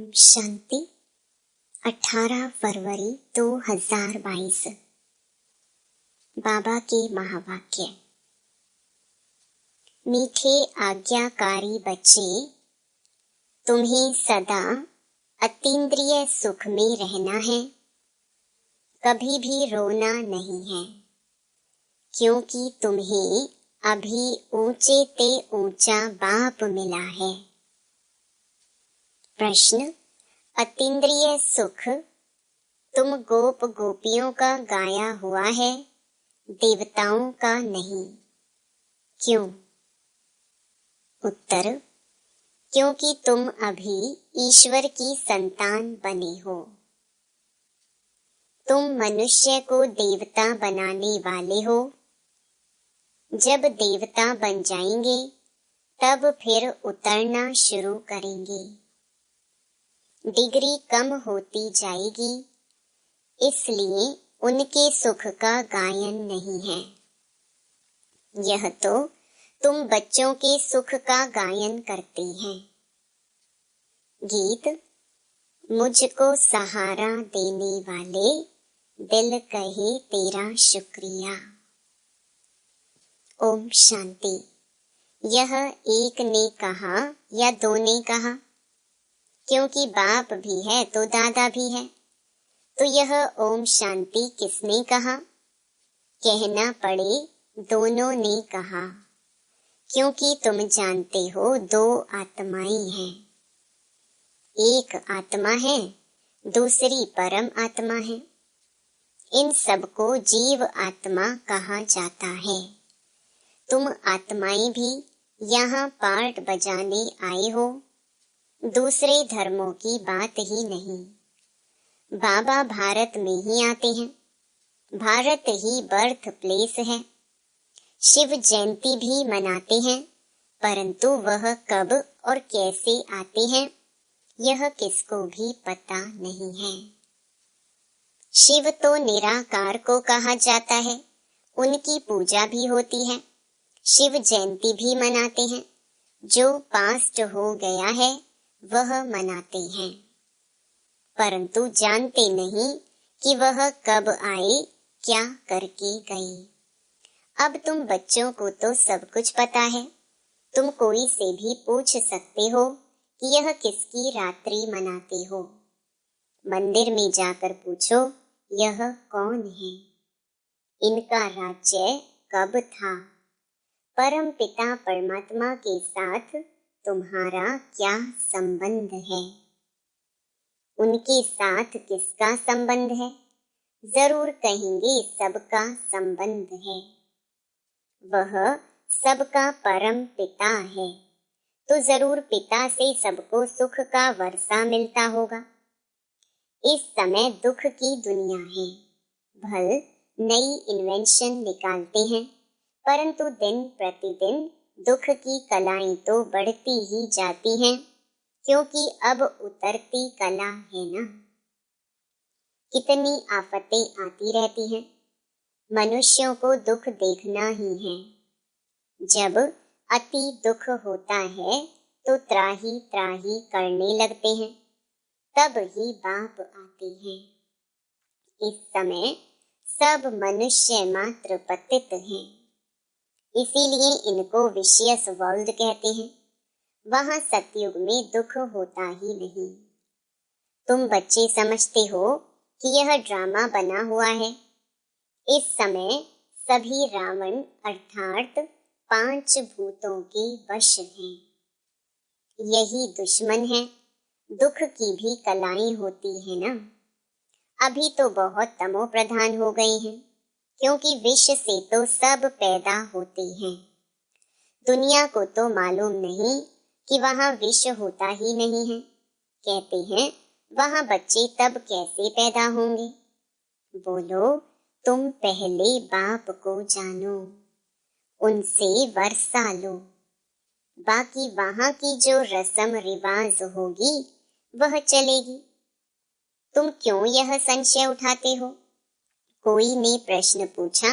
शांति 18 फरवरी 2022। बाबा के महावाक्य। मीठे आज्ञाकारी बच्चे, तुम्हें सदा अतीन्द्रिय सुख में रहना है, कभी भी रोना नहीं है, क्योंकि तुम्हें अभी ऊंचे ते ऊंचा बाप मिला है। प्रश्न। अतीन्द्रिय सुख तुम गोप गोपियों का गाया हुआ है, देवताओं का नहीं। क्यों? उत्तर। क्योंकि तुम अभी ईश्वर की संतान बने हो। तुम मनुष्य को देवता बनाने वाले हो। जब देवता बन जाएंगे तब फिर उतरना शुरू करेंगे। डिग्री कम होती जाएगी, इसलिए उनके सुख का गायन नहीं है। यह तो तुम बच्चों के सुख का गायन करते हैं। गीत। मुझको सहारा देने वाले दिल कहे तेरा शुक्रिया। ओम शांति। यह एक ने कहा या दो ने कहा? क्योंकि बाप भी है तो दादा भी है, तो यह ओम शांति किसने कहा? कहना पड़े दोनों ने कहा, क्योंकि तुम जानते हो दो आत्माएं हैं। एक आत्मा है, दूसरी परम आत्मा है। इन सबको जीव आत्मा कहा जाता है। तुम आत्माएं भी यहाँ पार्ट बजाने आए हो, दूसरे धर्मों की बात ही नहीं। बाबा भारत में ही आते हैं, भारत ही बर्थ प्लेस है। शिव जयंती भी मनाते हैं, परंतु वह कब और कैसे आते हैं यह किसको भी पता नहीं है। शिव तो निराकार को कहा जाता है, उनकी पूजा भी होती है, शिव जयंती भी मनाते हैं। जो पास्ट हो गया है वह मनाते हैं, परंतु जानते नहीं कि वह कब आए, क्या करके गए। अब तुम बच्चों को तो सब कुछ पता है, तुम कोई से भी पूछ सकते हो कि यह किसकी रात्रि मनाते हो। मंदिर में जाकर पूछो यह कौन है, इनका राज्य कब था, परम पिता परमात्मा के साथ तुम्हारा क्या संबंध है। उनके साथ किसका संबंध है? जरूर कहेंगे सबका संबंध है। वह सबका परम पिता है, तो जरूर पिता से सबको सुख का वर्षा मिलता होगा। इस समय दुख की दुनिया है, भल नई इन्वेंशन निकालते हैं, परंतु दिन प्रतिदिन दुख की कलाएं तो बढ़ती ही जाती हैं, क्योंकि अब उतरती कला है ना। कितनी आफतें आती रहती हैं, मनुष्यों को दुख देखना ही है। जब अति दुख होता है तो त्राही त्राही करने लगते हैं, तब ही बाप आते हैं। इस समय सब मनुष्य मात्र पतित हैं, इसीलिए इनको विशियस वर्ल्ड कहते हैं। वहां सतयुग में दुख होता ही नहीं। तुम बच्चे समझते हो कि यह ड्रामा बना हुआ है। इस समय सभी रावण अर्थात 5 भूतों के वश हैं। यही दुश्मन है, दुख की भी कलाएं होती है ना। अभी तो बहुत तमो प्रधान हो गए हैं, क्योंकि विष से तो सब पैदा होते हैं। दुनिया को तो मालूम नहीं कि वहाँ विष होता ही नहीं है। कहते हैं वहाँ बच्चे तब कैसे पैदा होंगे। बोलो, तुम पहले बाप को जानो, उनसे वर्षा लो, बाकी वहाँ की जो रस्म रिवाज होगी वह चलेगी। तुम क्यों यह संशय उठाते हो? कोई ने प्रश्न पूछा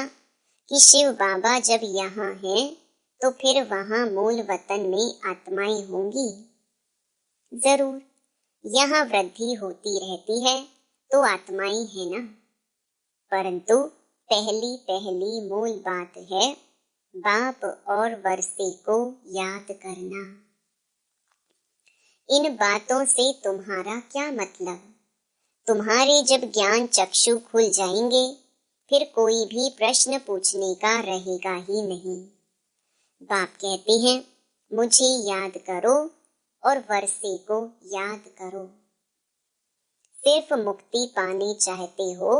कि शिव बाबा जब यहाँ हैं तो फिर वहाँ मूल वतन में आत्माएं होंगी। जरूर, यहाँ वृद्धि होती रहती है तो आत्मा ही है ना। परंतु पहली पहली मूल बात है बाप और वर्षे को याद करना। इन बातों से तुम्हारा क्या मतलब? तुम्हारे जब ज्ञान चक्षु खुल जाएंगे फिर कोई भी प्रश्न पूछने का रहेगा ही नहीं। बाप कहते हैं मुझे याद करो और वर्षे को याद करो। सिर्फ मुक्ति पानी चाहते हो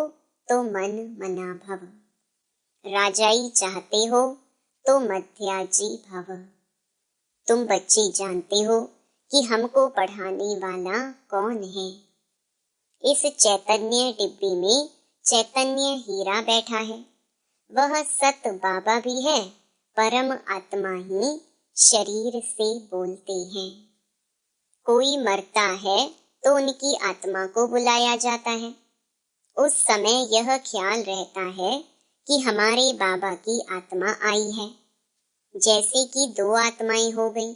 तो मन मना भव, राजाई चाहते हो तो मध्याजी भव। तुम बच्चे जानते हो कि हमको पढ़ाने वाला कौन है। इस चैतन्य डिब्बे में चैतन्य हीरा बैठा है। वह सत बाबा भी है, परम आत्मा ही शरीर से बोलते हैं। कोई मरता है तो उनकी आत्मा को बुलाया जाता है। उस समय यह ख्याल रहता है कि हमारे बाबा की आत्मा आई है, जैसे कि दो आत्माएं हो गई।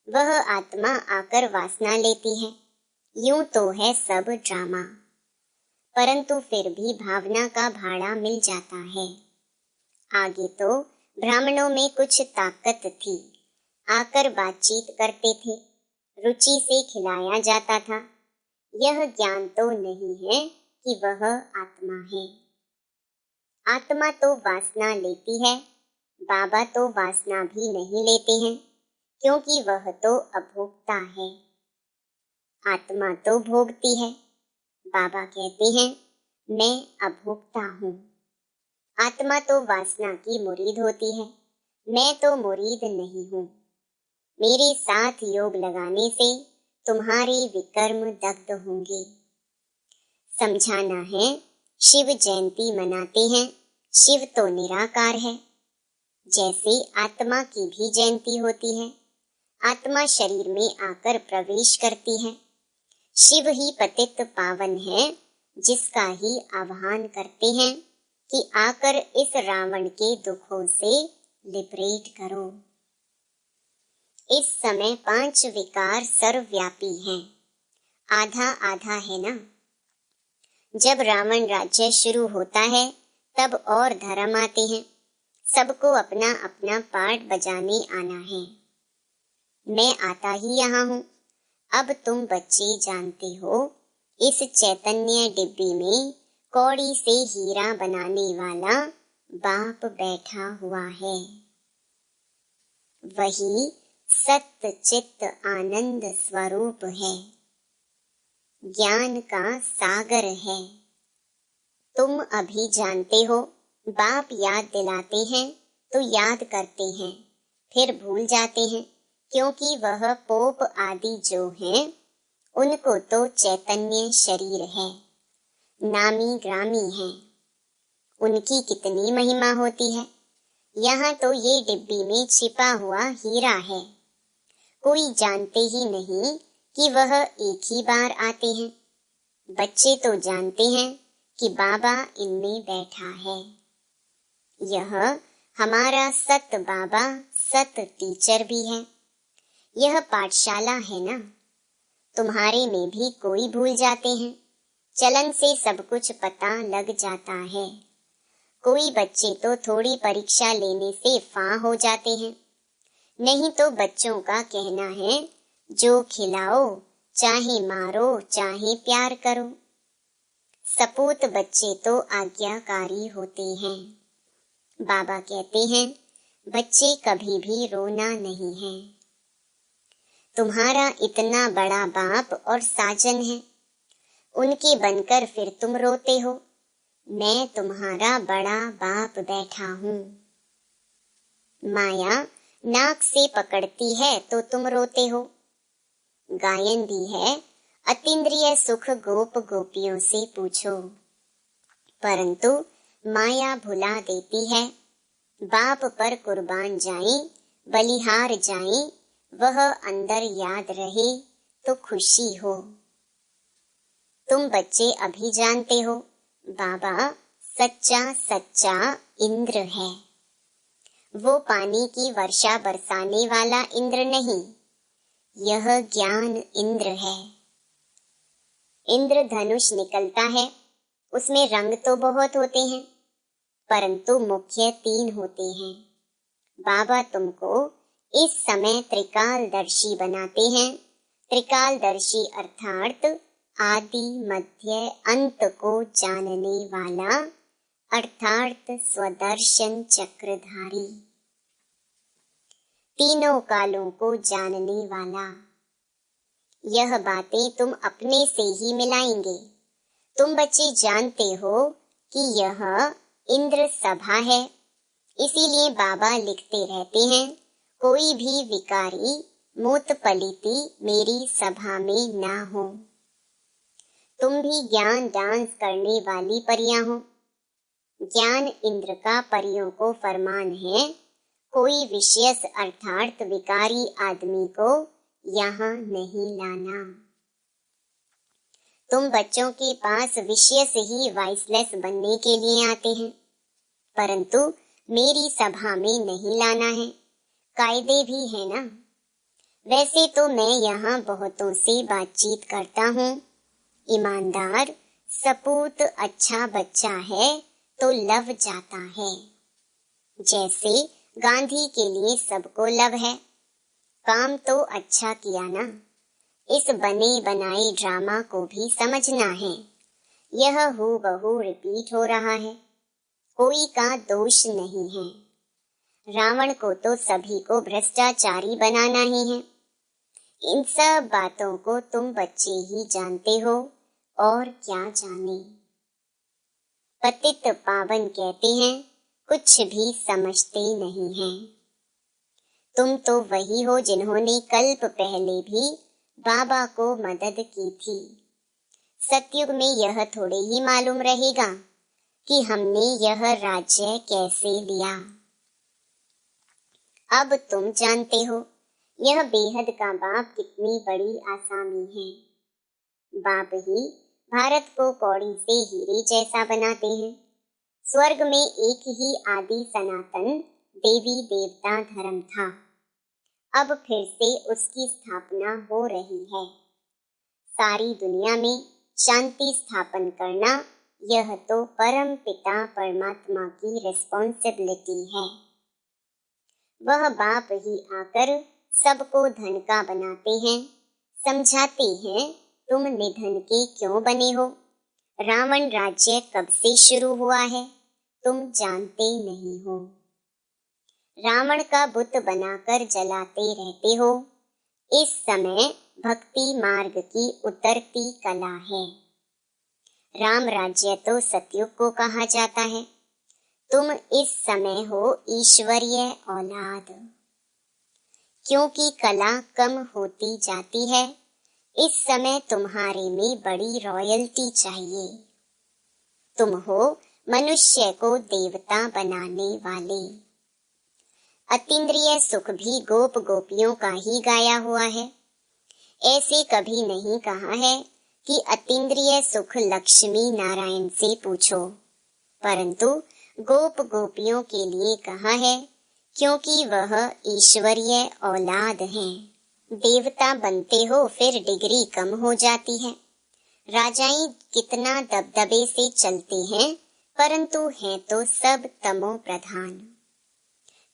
वह आत्मा आकर वासना लेती है। यूं तो है सब ड्रामा, परंतु फिर भी भावना का भाड़ा मिल जाता है। आगे तो ब्राह्मणों में कुछ ताकत थी, आकर बातचीत करते थे, रुचि से खिलाया जाता था। यह ज्ञान तो नहीं है कि वह आत्मा है। आत्मा तो वासना लेती है, बाबा तो वासना भी नहीं लेते हैं, क्योंकि वह तो अभोक्ता है। आत्मा तो भोगती है। बाबा कहते हैं मैं अभोक्ता हूँ। आत्मा तो वासना की मुरीद होती है, मैं तो मुरीद नहीं हूँ। मेरे साथ योग लगाने से तुम्हारे विकर्म दग्ध होंगे। समझाना है, शिव जयंती मनाते हैं, शिव तो निराकार है। जैसे आत्मा की भी जयंती होती है, आत्मा शरीर में आकर प्रवेश करती है। शिव ही पतित पावन है, जिसका ही आह्वान करते हैं कि आकर इस रावण के दुखों से लिबरेट करो। इस समय 5 विकार सर्वव्यापी हैं, आधा आधा है ना। जब रावण राज्य शुरू होता है तब और धर्म आते हैं, सबको अपना अपना पार्ट बजाने आना है। मैं आता ही यहाँ हूँ। अब तुम बच्चे जानते हो, इस चैतन्य डिब्बे में कौड़ी से हीरा बनाने वाला बाप बैठा हुआ है। वही सत्य चित्त आनंद स्वरूप है, ज्ञान का सागर है। तुम अभी जानते हो, बाप याद दिलाते हैं तो याद करते हैं, फिर भूल जाते हैं, क्योंकि वह पोप आदि जो हैं, उनको तो चैतन्य शरीर है, नामी ग्रामी है। उनकी कितनी महिमा होती है। यहाँ तो ये डिब्बी में छिपा हुआ हीरा है, कोई जानते ही नहीं कि वह एक ही बार आते हैं। बच्चे तो जानते हैं कि बाबा इनमें बैठा है। यह हमारा सत बाबा सत टीचर भी है। यह पाठशाला है ना। तुम्हारे में भी कोई भूल जाते हैं, चलन से सब कुछ पता लग जाता है। कोई बच्चे तो थोड़ी परीक्षा लेने से फां हो जाते हैं। नहीं तो बच्चों का कहना है, जो खिलाओ चाहे मारो चाहे प्यार करो। सपूत बच्चे तो आज्ञाकारी होते हैं। बाबा कहते हैं बच्चे कभी भी रोना नहीं है। तुम्हारा इतना बड़ा बाप और साजन है, उनके बनकर फिर तुम रोते हो। मैं तुम्हारा बड़ा बाप बैठा हूँ। माया नाक से पकड़ती है तो तुम रोते हो। गायन भी है, अतीन्द्रिय सुख गोप गोपियों से पूछो। परंतु माया भुला देती है। बाप पर कुर्बान जाएं, बलिहार जाएं, वह अंदर याद रहे तो खुशी हो। तुम बच्चे अभी जानते हो, बाबा सच्चा सच्चा इंद्र है। वो पानी की वर्षा बरसाने वाला इंद्र नहीं, यह ज्ञान इंद्र है। इंद्रधनुष निकलता है, उसमें रंग तो बहुत होते हैं, परंतु मुख्य 3 होते हैं। बाबा तुमको इस समय त्रिकालदर्शी बनाते हैं। त्रिकालदर्शी अर्थात आदि मध्य अंत को जानने वाला, अर्थात स्वदर्शन चक्रधारी, तीनों कालों को जानने वाला। यह बातें तुम अपने से ही मिलाएंगे। तुम बच्चे जानते हो कि यह इंद्र सभा है, इसीलिए बाबा लिखते रहते हैं, कोई भी विकारी मूत पलिती मेरी सभा में ना हो। तुम भी ज्ञान डांस करने वाली परियां हो। ज्ञान इंद्र का परियों को फरमान है, कोई विशेष अर्थात विकारी आदमी को यहाँ नहीं लाना। तुम बच्चों के पास विशेष ही वॉइसलेस बनने के लिए आते हैं, परंतु मेरी सभा में नहीं लाना है। कायदे भी है ना। वैसे तो मैं यहाँ बहुतों से बातचीत करता हूँ। ईमानदार सपूत अच्छा बच्चा है तो लव जाता है। जैसे गांधी के लिए सबको लव है। काम तो अच्छा किया ना। इस बने बनाए ड्रामा को भी समझना है। यह हूबहू रिपीट हो रहा है, कोई का दोष नहीं है। रावण को तो सभी को भ्रष्टाचारी बनाना ही है। इन सब बातों को तुम बच्चे ही जानते हो, और क्या जाने। पतित पावन कहते हैं, कुछ भी समझते नहीं हैं। तुम तो वही हो जिन्होंने कल्प पहले भी बाबा को मदद की थी। सतयुग में यह थोड़े ही मालूम रहेगा कि हमने यह राज्य कैसे लिया। अब तुम जानते हो यह बेहद का बाप कितनी बड़ी आसामी है। बाप ही भारत को कौड़ी से हीरे जैसा बनाते हैं। स्वर्ग में एक ही आदि सनातन देवी देवता धर्म था, अब फिर से उसकी स्थापना हो रही है। सारी दुनिया में शांति स्थापन करना यह तो परम पिता परमात्मा की रिस्पॉन्सिबिलिटी है। वह बाप ही आकर सबको धन का बनाते हैं, समझाते हैं तुम निधन के क्यों बने हो। रावण राज्य कब से शुरू हुआ है तुम जानते नहीं हो। रावण का बुत बनाकर जलाते रहते हो। इस समय भक्ति मार्ग की उतरती कला है। राम राज्य तो सतयुग को कहा जाता है। तुम इस समय हो ईश्वरीय औलाद। क्योंकि कला कम होती जाती है, इस समय तुम्हारे में बड़ी रॉयल्टी चाहिए। तुम हो मनुष्य को देवता बनाने वाले। अतीन्द्रिय सुख भी गोप गोपियों का ही गाया हुआ है। ऐसे कभी नहीं कहा है कि अतीन्द्रिय सुख लक्ष्मी नारायण से पूछो, परंतु गोप गोपियों के लिए कहा है, क्योंकि वह ईश्वरीय औलाद हैं। देवता बनते हो फिर डिग्री कम हो जाती है। राजाएं कितना दबदबे से चलते हैं, परंतु हैं तो सब तमो प्रधान।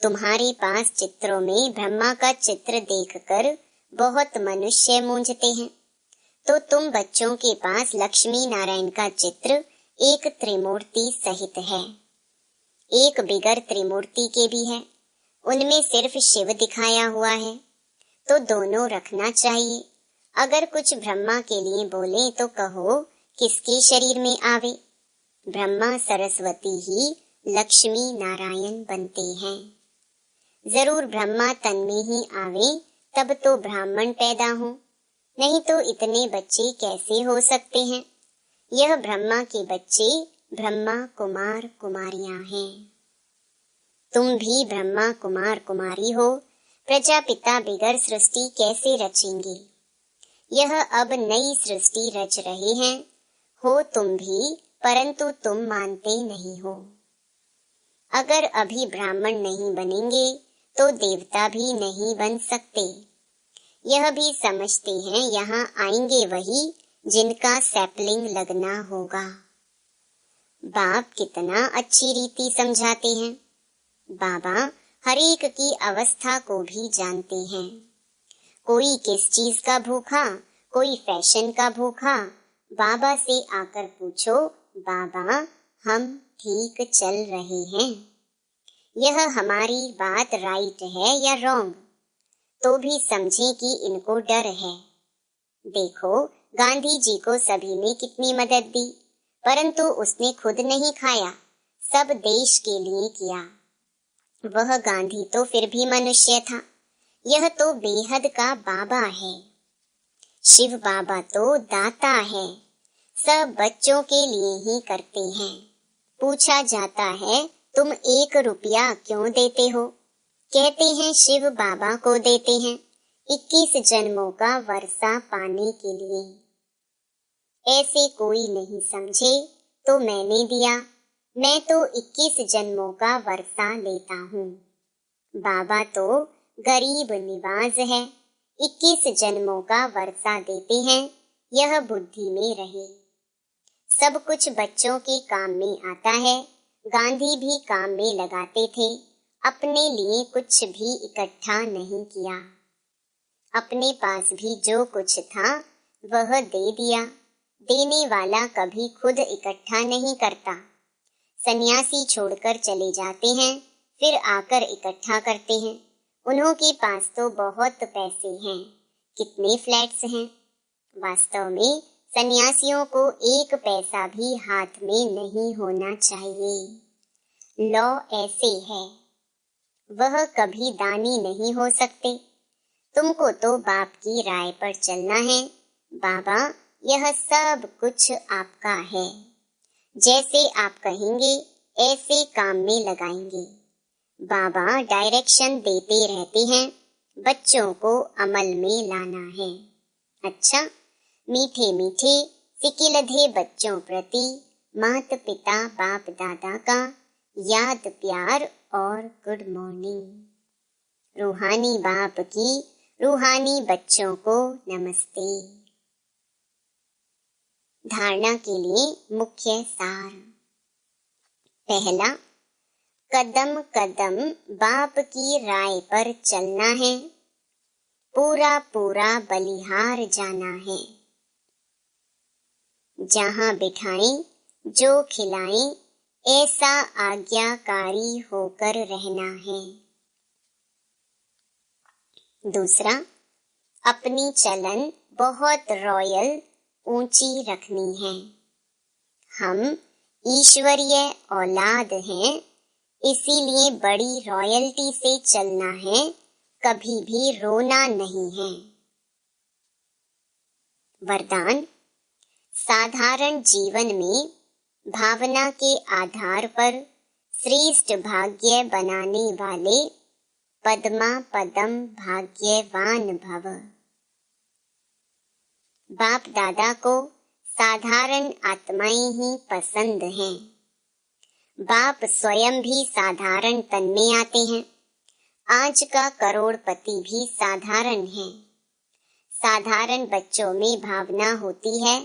तुम्हारे पास चित्रों में ब्रह्मा का चित्र देखकर बहुत मनुष्य मूंझते हैं, तो तुम बच्चों के पास लक्ष्मी नारायण का चित्र एक त्रिमूर्ति सहित है। एक बिगर त्रिमूर्ति के भी है, उनमें सिर्फ शिव दिखाया हुआ है, तो दोनों रखना चाहिए। अगर कुछ ब्रह्मा के लिए बोले तो कहो किसके शरीर में आवे। ब्रह्मा सरस्वती ही लक्ष्मी नारायण बनते हैं। जरूर ब्रह्मा तन में ही आवे तब तो ब्राह्मण पैदा हो, नहीं तो इतने बच्चे कैसे हो सकते हैं। यह ब्रह्मा के बच्चे ब्रह्मा कुमार कुमारियां हैं। तुम भी ब्रह्मा कुमार कुमारी हो। प्रजापिता बिगर सृष्टि कैसे रचेंगे। यह अब नई सृष्टि रच रहे हैं। हो तुम भी, परंतु तुम मानते नहीं हो। अगर अभी ब्राह्मण नहीं बनेंगे तो देवता भी नहीं बन सकते। यह भी समझते हैं यहाँ आएंगे वही जिनका सैपलिंग लगना होगा। बाप कितना अच्छी रीति समझाते हैं। बाबा हर एक की अवस्था को भी जानते हैं। कोई किस चीज का भूखा, कोई फैशन का भूखा। बाबा से आकर पूछो, बाबा हम ठीक चल रहे हैं, यह हमारी बात राइट है या रॉन्ग, तो भी समझें कि इनको डर है। देखो गांधी जी को सभी ने कितनी मदद दी, परंतु उसने खुद नहीं खाया, सब देश के लिए किया। वह गांधी तो फिर भी मनुष्य था। यह तो बेहद का बाबा है। शिव बाबा तो दाता है, सब बच्चों के लिए ही करते हैं। पूछा जाता है तुम 1 रुपया क्यों देते हो? कहते हैं शिव बाबा को देते हैं 21 जन्मों का वर्षा पाने के लिए। ऐसे कोई नहीं समझे तो मैंने दिया, मैं तो 21 जन्मों का वर्षा लेता हूँ। बाबा तो गरीब निवाज है, 21 जन्मों का वर्षा देते हैं, यह बुद्धि में रहे। सब कुछ बच्चों के काम में आता है। गांधी भी काम में लगाते थे, अपने लिए कुछ भी इकट्ठा नहीं किया। अपने पास भी जो कुछ था वह दे दिया। देने वाला कभी खुद इकट्ठा नहीं करता। सन्यासी छोड़कर चले जाते हैं, फिर आकर इकट्ठा करते हैं। उन्हों के पास तो बहुत पैसे हैं, कितने फ्लैट्स हैं। वास्तव में सन्यासियों को 1 पैसा भी हाथ में नहीं होना चाहिए। लॉ ऐसे है, वह कभी दानी नहीं हो सकते। तुमको तो बाप की राय पर चलना है। बाबा यह सब कुछ आपका है, जैसे आप कहेंगे ऐसे काम में लगाएंगे। बाबा डायरेक्शन देते रहते हैं, बच्चों को अमल में लाना है। अच्छा, मीठे मीठे सिकिलधे बच्चों प्रति माता पिता बाप दादा का याद प्यार और गुड मॉर्निंग। रूहानी बाप की रूहानी बच्चों को नमस्ते। धारणा के लिए मुख्य सार। पहला, कदम कदम बाप की राय पर चलना है, पूरा पूरा बलिहार जाना है। जहां बिठाएं, जो खिलाएं, ऐसा आज्ञाकारी होकर रहना है। दूसरा, अपनी चलन बहुत रॉयल ऊंची रखनी है। हम ईश्वरीय औलाद हैं, इसीलिए बड़ी रॉयल्टी से चलना है, कभी भी रोना नहीं है। वरदान, साधारण जीवन में भावना के आधार पर श्रेष्ठ भाग्य बनाने वाले पद्मा पदम भाग्यवान भव। बाप दादा को साधारण आत्माएं ही पसंद हैं। बाप स्वयं भी साधारण तन में आते हैं। आज का करोड़पति भी साधारण है। साधारण बच्चों में भावना होती है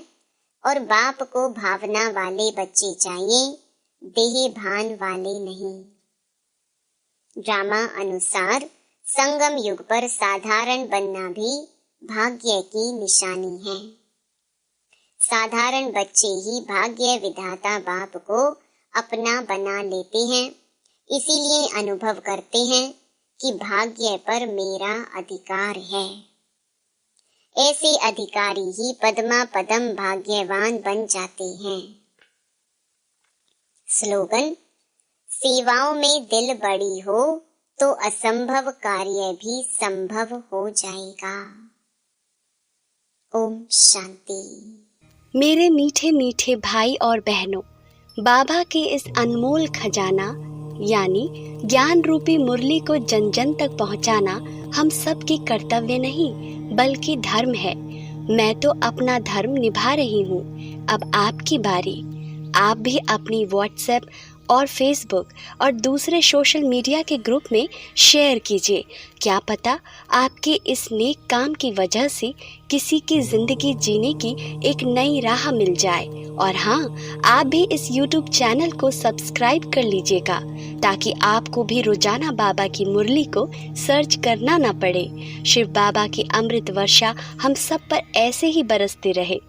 और बाप को भावना वाले बच्चे चाहिए, देह भान वाले नहीं। ड्रामा अनुसार संगम युग पर साधारण बनना भी भाग्य की निशानी है। साधारण बच्चे ही भाग्य विधाता बाप को अपना बना लेते हैं, इसीलिए अनुभव करते हैं कि भाग्य पर मेरा अधिकार है। ऐसे अधिकारी ही पद्मा पदम भाग्यवान बन जाते हैं। स्लोगन, सेवाओं में दिल बड़ी हो तो असंभव कार्य भी संभव हो जाएगा। ओम शांति। मेरे मीठे मीठे भाई और बहनों, बाबा के इस अनमोल खजाना यानी ज्ञान रूपी मुरली को जन जन तक पहुंचाना हम सब की कर्तव्य नहीं बल्कि धर्म है। मैं तो अपना धर्म निभा रही हूँ, अब आपकी बारी। आप भी अपनी व्हाट्सएप और फेसबुक और दूसरे सोशल मीडिया के ग्रुप में शेयर कीजिए। क्या पता आपके इस नेक काम की वजह से किसी की ज़िंदगी जीने की एक नई राह मिल जाए। और हाँ, आप भी इस YouTube चैनल को सब्सक्राइब कर लीजिएगा ताकि आपको भी रोजाना बाबा की मुरली को सर्च करना ना पड़े। शिव बाबा की अमृत वर्षा हम सब पर ऐसे ही बरसती रहे।